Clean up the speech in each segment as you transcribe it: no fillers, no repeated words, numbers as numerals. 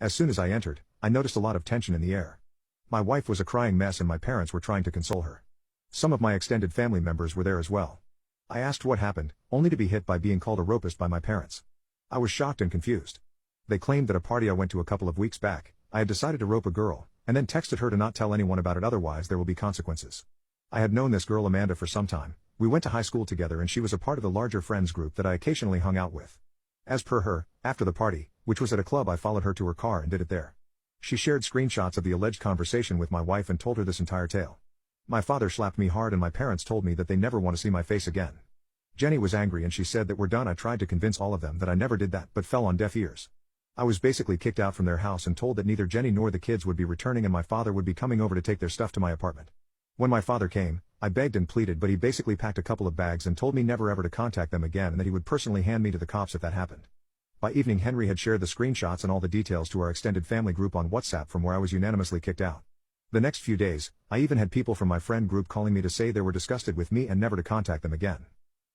As soon as I entered, I noticed a lot of tension in the air. My wife was a crying mess and my parents were trying to console her. Some of my extended family members were there as well. I asked what happened, only to be hit by being called a rapist by my parents. I was shocked and confused. They claimed that a party I went to a couple of weeks back, I had decided to rope a girl, and then texted her to not tell anyone about it, otherwise there will be consequences. I had known this girl Amanda for some time. We went to high school together and she was a part of the larger friends group that I occasionally hung out with. As per her, after the party, which was at a club, I followed her to her car and did it there. She shared screenshots of the alleged conversation with my wife and told her this entire tale. My father slapped me hard and my parents told me that they never want to see my face again. Jenny was angry and she said that we're done. I tried to convince all of them that I never did that, but fell on deaf ears. I was basically kicked out from their house and told that neither Jenny nor the kids would be returning and my father would be coming over to take their stuff to my apartment. When my father came, I begged and pleaded, but he basically packed a couple of bags and told me never ever to contact them again and that he would personally hand me to the cops if that happened. By evening, Henry had shared the screenshots and all the details to our extended family group on WhatsApp, from where I was unanimously kicked out. The next few days, I even had people from my friend group calling me to say they were disgusted with me and never to contact them again.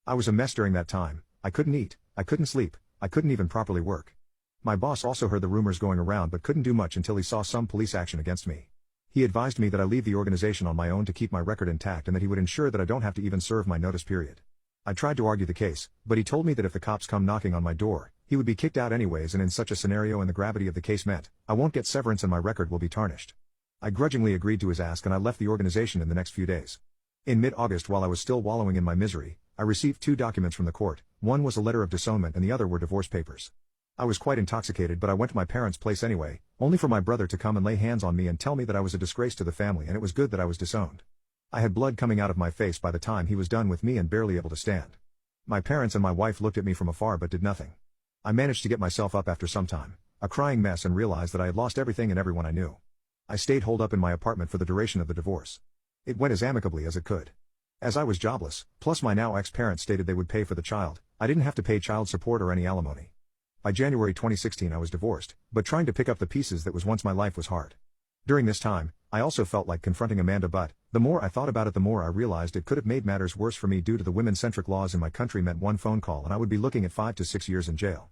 I was a mess during that time. I couldn't eat, I couldn't sleep, I couldn't even properly work. My boss also heard the rumors going around but couldn't do much until he saw some police action against me. He advised me that I leave the organization on my own to keep my record intact and that he would ensure that I don't have to even serve my notice period. I tried to argue the case, but he told me that if the cops come knocking on my door, he would be kicked out anyways, and in such a scenario and the gravity of the case meant I won't get severance and my record will be tarnished. I grudgingly agreed to his ask and I left the organization in the next few days. In mid-August, while I was still wallowing in my misery, I received 2 documents from the court. One was a letter of disownment and the other were divorce papers. I was quite intoxicated, but I went to my parents' place anyway, only for my brother to come and lay hands on me and tell me that I was a disgrace to the family and it was good that I was disowned. I had blood coming out of my face by the time he was done with me and barely able to stand. My parents and my wife looked at me from afar but did nothing. I managed to get myself up after some time, a crying mess, and realized that I had lost everything and everyone I knew. I stayed holed up in my apartment for the duration of the divorce. It went as amicably as it could. As I was jobless, plus my now ex-parents stated they would pay for the child, I didn't have to pay child support or any alimony. By January 2016 I was divorced, but trying to pick up the pieces that was once my life was hard. During this time, I also felt like confronting Amanda, but the more I thought about it the more I realized it could have made matters worse for me due to the women-centric laws in my country meant one phone call and I would be looking at 5 to 6 years in jail.